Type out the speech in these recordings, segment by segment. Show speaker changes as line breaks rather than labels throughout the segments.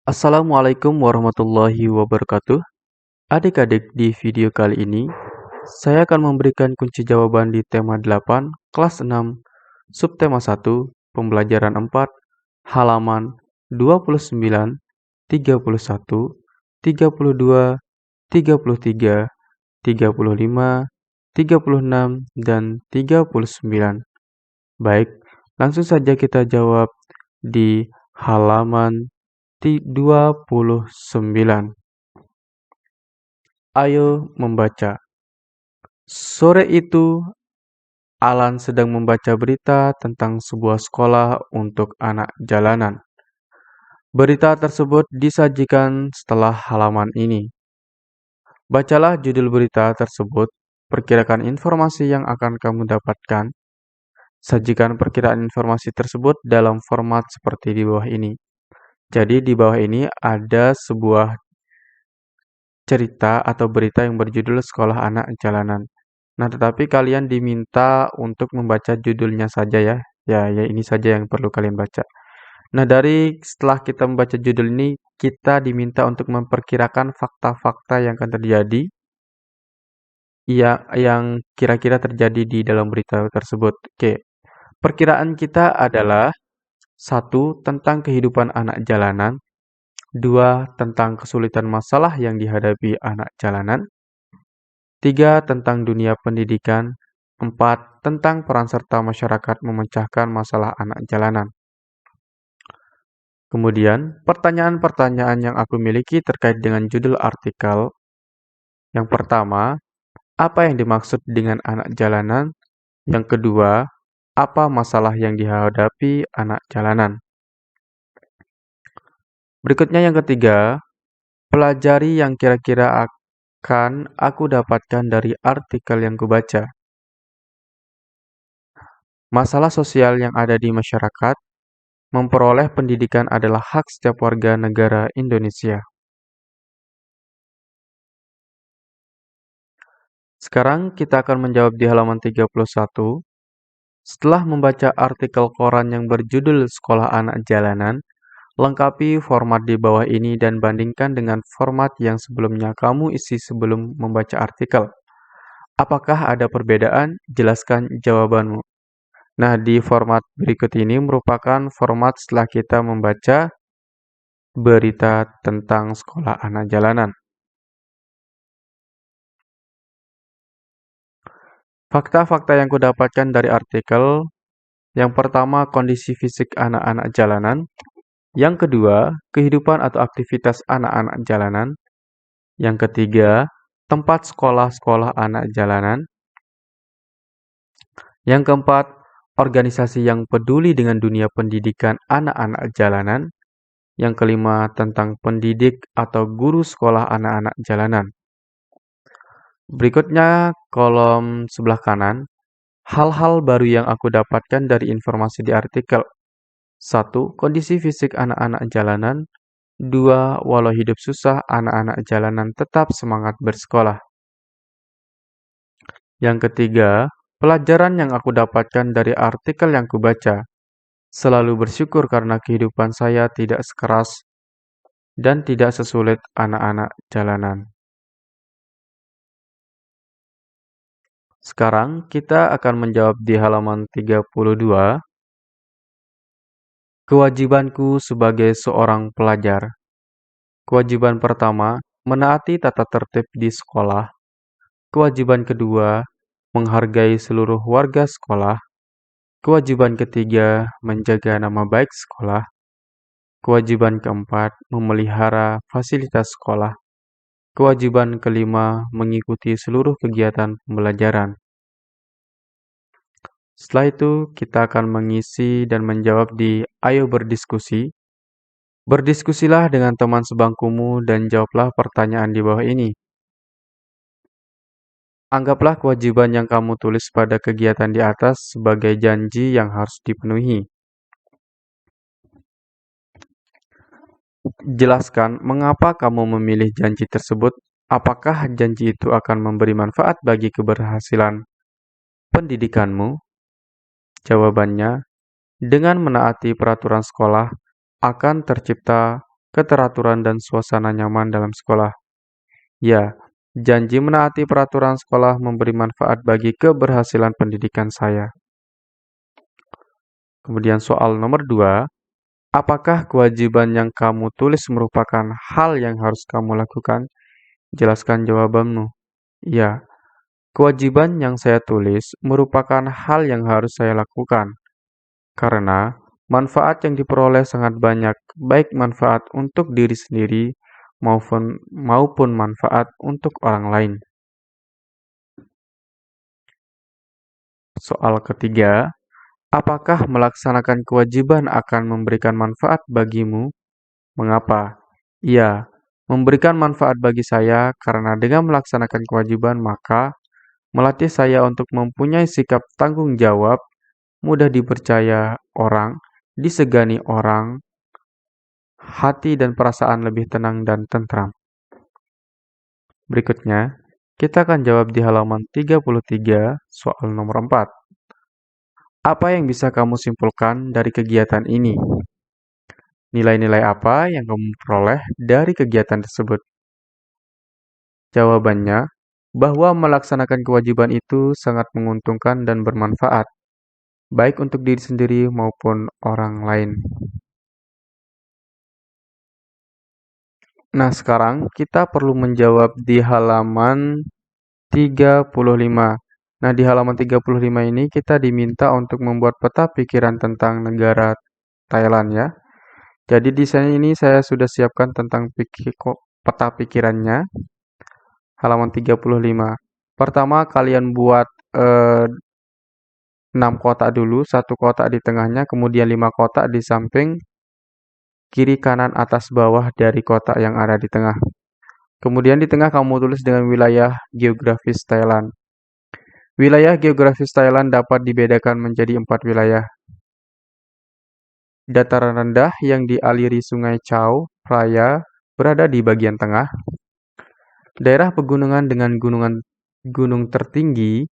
Assalamualaikum warahmatullahi wabarakatuh. Adik-adik, di video kali ini, saya akan memberikan kunci jawaban di tema 8, kelas 6, subtema 1, pembelajaran 4, halaman 29, 31, 32, 33, 35, 36, dan 39. Baik, langsung saja kita jawab di halaman 29. Ayo membaca. Sore itu, Alan sedang membaca berita tentang sebuah sekolah untuk anak jalanan. Berita tersebut disajikan setelah halaman ini. Bacalah judul berita tersebut, perkirakan informasi yang akan kamu dapatkan. Sajikan perkiraan informasi tersebut dalam format seperti di bawah ini. Jadi di bawah ini ada sebuah cerita atau berita yang berjudul Sekolah Anak Jalanan. Nah, tetapi kalian diminta untuk membaca judulnya saja ya. Ya, ini saja yang perlu kalian baca. Nah, setelah kita membaca judul ini, kita diminta untuk memperkirakan fakta-fakta yang akan terjadi, yang kira-kira terjadi di dalam berita tersebut. Oke, perkiraan kita adalah 1. Tentang kehidupan anak jalanan. 2. Tentang kesulitan masalah yang dihadapi anak jalanan. 3. Tentang dunia pendidikan. 4. Tentang peran serta masyarakat memecahkan masalah anak jalanan. Kemudian, pertanyaan-pertanyaan yang aku miliki terkait dengan judul artikel. Yang pertama, apa yang dimaksud dengan anak jalanan? Yang kedua, apa masalah yang dihadapi anak jalanan? Berikutnya yang ketiga, pelajari yang kira-kira akan aku dapatkan dari artikel yang kubaca. Masalah sosial yang ada di masyarakat, memperoleh pendidikan adalah hak setiap warga negara Indonesia. Sekarang kita akan menjawab di halaman 31. Setelah membaca artikel koran yang berjudul Sekolah Anak Jalanan, lengkapi format di bawah ini dan bandingkan dengan format yang sebelumnya kamu isi sebelum membaca artikel. Apakah ada perbedaan? Jelaskan jawabanmu. Nah, di format berikut ini merupakan format setelah kita membaca berita tentang sekolah anak jalanan. Fakta-fakta yang kudapatkan dari artikel, yang pertama kondisi fisik anak-anak jalanan, yang kedua kehidupan atau aktivitas anak-anak jalanan, yang ketiga tempat sekolah-sekolah anak jalanan, yang keempat organisasi yang peduli dengan dunia pendidikan anak-anak jalanan, yang kelima tentang pendidik atau guru sekolah anak-anak jalanan. Berikutnya kolom sebelah kanan, hal-hal baru yang aku dapatkan dari informasi di artikel. 1. Kondisi fisik anak-anak jalanan. 2. Walau hidup susah, anak-anak jalanan tetap semangat bersekolah. Yang ketiga, pelajaran yang aku dapatkan dari artikel yang kubaca. Selalu bersyukur karena kehidupan saya tidak sekeras dan tidak sesulit anak-anak jalanan. Sekarang kita akan menjawab di halaman 32. Kewajibanku sebagai seorang pelajar. Kewajiban pertama, menaati tata tertib di sekolah. Kewajiban kedua, menghargai seluruh warga sekolah. Kewajiban ketiga, menjaga nama baik sekolah. Kewajiban keempat, memelihara fasilitas sekolah. Kewajiban kelima, mengikuti seluruh kegiatan pembelajaran. Setelah itu, kita akan mengisi dan menjawab di Ayo Berdiskusi. Berdiskusilah dengan teman sebangkumu dan jawablah pertanyaan di bawah ini. Anggaplah kewajiban yang kamu tulis pada kegiatan di atas sebagai janji yang harus dipenuhi. Jelaskan mengapa kamu memilih janji tersebut. Apakah janji itu akan memberi manfaat bagi keberhasilan pendidikanmu? Jawabannya, dengan menaati peraturan sekolah akan tercipta keteraturan dan suasana nyaman dalam sekolah. Ya, janji menaati peraturan sekolah memberi manfaat bagi keberhasilan pendidikan saya. Kemudian soal nomor 2, apakah kewajiban yang kamu tulis merupakan hal yang harus kamu lakukan? Jelaskan jawabanmu. Ya, kewajiban yang saya tulis merupakan hal yang harus saya lakukan, karena manfaat yang diperoleh sangat banyak, baik manfaat untuk diri sendiri maupun manfaat untuk orang lain. Soal ketiga, apakah melaksanakan kewajiban akan memberikan manfaat bagimu? Mengapa? Iya, memberikan manfaat bagi saya karena dengan melaksanakan kewajiban maka melatih saya untuk mempunyai sikap tanggung jawab, mudah dipercaya orang, disegani orang, hati dan perasaan lebih tenang dan tentram. Berikutnya, kita akan jawab di halaman 33 soal nomor 4. Apa yang bisa kamu simpulkan dari kegiatan ini? Nilai-nilai apa yang kamu peroleh dari kegiatan tersebut? Jawabannya, bahwa melaksanakan kewajiban itu sangat menguntungkan dan bermanfaat, baik untuk diri sendiri maupun orang lain. Nah, sekarang kita perlu menjawab di halaman 35. Nah, di halaman 35 ini kita diminta untuk membuat peta pikiran tentang negara Thailand ya. Jadi di sini ini saya sudah siapkan tentang peta pikirannya. Halaman 35. Pertama kalian buat 6 kotak dulu, satu kotak di tengahnya, kemudian 5 kotak di samping kiri kanan atas bawah dari kotak yang ada di tengah. Kemudian di tengah kamu tulis dengan wilayah geografis Thailand. Wilayah geografis Thailand dapat dibedakan menjadi 4 wilayah. Dataran rendah yang dialiri Sungai Chao Phraya berada di bagian tengah. Daerah pegunungan dengan gunung tertinggi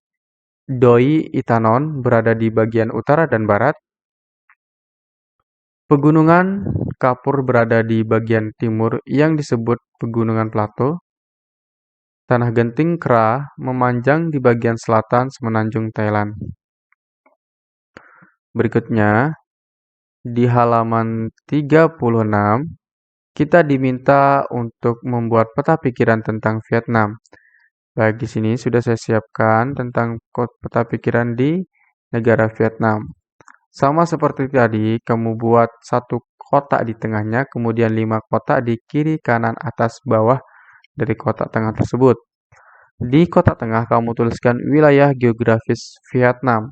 Doi Itanon berada di bagian utara dan barat. Pegunungan Kapur berada di bagian timur yang disebut Pegunungan Plato. Tanah Genting Kra memanjang di bagian selatan semenanjung Thailand. Berikutnya, di halaman 36, kita diminta untuk membuat peta pikiran tentang Vietnam. Baik, di sini sudah saya siapkan tentang peta pikiran di negara Vietnam. Sama seperti tadi, kamu buat satu kotak di tengahnya, kemudian 5 kotak di kiri, kanan, atas, bawah dari kotak tengah tersebut. Di kotak tengah, kamu tuliskan wilayah geografis Vietnam.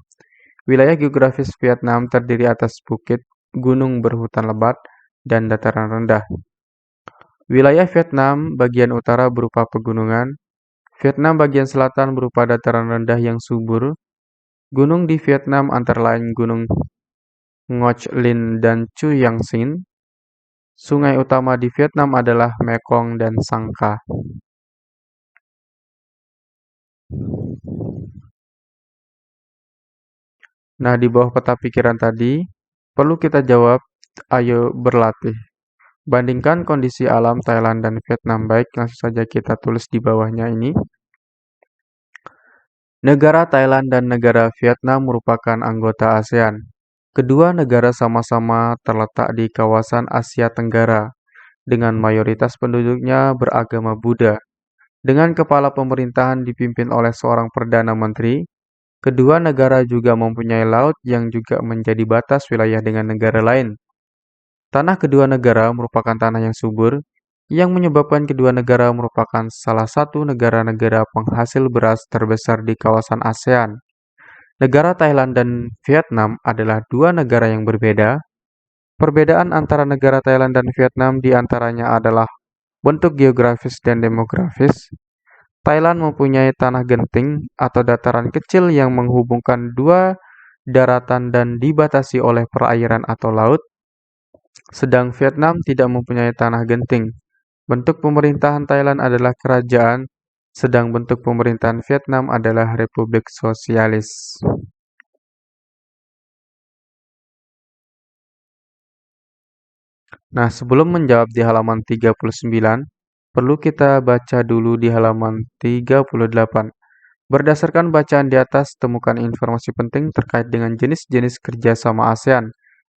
Wilayah geografis Vietnam terdiri atas bukit, gunung berhutan lebat, dan dataran rendah. Wilayah Vietnam bagian utara berupa pegunungan, Vietnam bagian selatan berupa dataran rendah yang subur. Gunung di Vietnam antara lain Gunung Ngoc Linh dan Chu Yang Sin. Sungai utama di Vietnam adalah Mekong dan Sangka. Nah, di bawah peta pikiran tadi, perlu kita jawab, ayo berlatih. Bandingkan kondisi alam Thailand dan Vietnam. Baik, langsung saja kita tulis di bawahnya ini. Negara Thailand dan negara Vietnam merupakan anggota ASEAN. Kedua negara sama-sama terletak di kawasan Asia Tenggara, dengan mayoritas penduduknya beragama Buddha. Dengan kepala pemerintahan dipimpin oleh seorang Perdana Menteri, kedua negara juga mempunyai laut yang juga menjadi batas wilayah dengan negara lain. Tanah kedua negara merupakan tanah yang subur, yang menyebabkan kedua negara merupakan salah satu negara-negara penghasil beras terbesar di kawasan ASEAN. Negara Thailand dan Vietnam adalah dua negara yang berbeda. Perbedaan antara negara Thailand dan Vietnam di antaranya adalah bentuk geografis dan demografis. Thailand mempunyai tanah genting atau dataran kecil yang menghubungkan dua daratan dan dibatasi oleh perairan atau laut. Sedang Vietnam tidak mempunyai tanah genting. Bentuk pemerintahan Thailand adalah kerajaan, sedang bentuk pemerintahan Vietnam adalah Republik Sosialis. Nah, sebelum menjawab di halaman 39, perlu kita baca dulu di halaman 38. Berdasarkan bacaan di atas, temukan informasi penting terkait dengan jenis-jenis kerjasama ASEAN.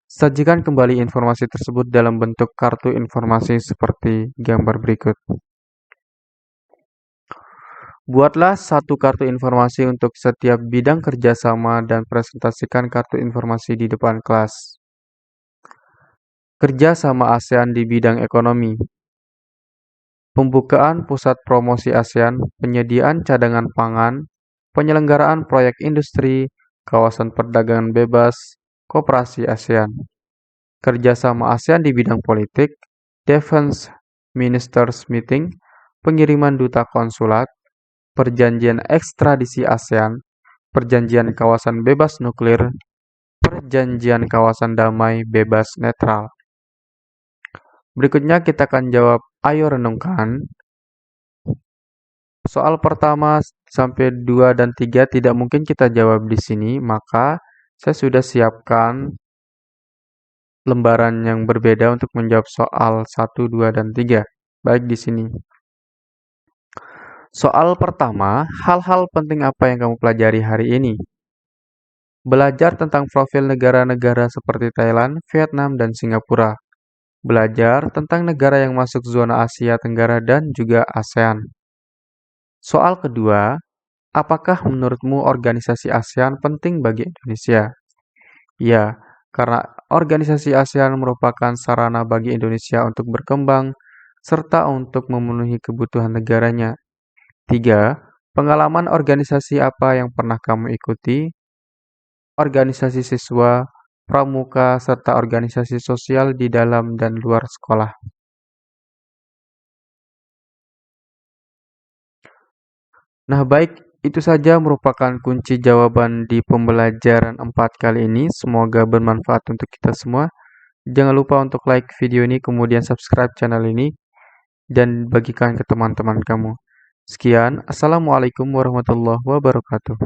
Sajikan kembali informasi tersebut dalam bentuk kartu informasi seperti gambar berikut. Buatlah satu kartu informasi untuk setiap bidang kerjasama dan presentasikan kartu informasi di depan kelas. Kerjasama ASEAN di bidang ekonomi. Pembukaan pusat promosi ASEAN, penyediaan cadangan pangan, penyelenggaraan proyek industri, kawasan perdagangan bebas, koperasi ASEAN. Kerjasama ASEAN di bidang politik, Defense Ministers Meeting, pengiriman duta konsulat, perjanjian ekstradisi ASEAN, perjanjian kawasan bebas nuklir, perjanjian kawasan damai bebas netral. Berikutnya kita akan jawab, ayo renungkan. Soal pertama sampai 2 dan 3 tidak mungkin kita jawab di sini, maka saya sudah siapkan lembaran yang berbeda untuk menjawab soal 1, 2, dan 3. Baik di sini. Soal pertama, hal-hal penting apa yang kamu pelajari hari ini? Belajar tentang profil negara-negara seperti Thailand, Vietnam, dan Singapura. Belajar tentang negara yang masuk zona Asia Tenggara dan juga ASEAN. Soal kedua, apakah menurutmu organisasi ASEAN penting bagi Indonesia? Ya, karena organisasi ASEAN merupakan sarana bagi Indonesia untuk berkembang serta untuk memenuhi kebutuhan negaranya. 3. Pengalaman organisasi apa yang pernah kamu ikuti? Organisasi siswa, pramuka, serta organisasi sosial di dalam dan luar sekolah. Nah, baik, itu saja merupakan kunci jawaban di pembelajaran 4 kali ini. Semoga bermanfaat untuk kita semua. Jangan lupa untuk like video ini, kemudian subscribe channel ini, dan bagikan ke teman-teman kamu. Sekian, Assalamualaikum warahmatullahi wabarakatuh.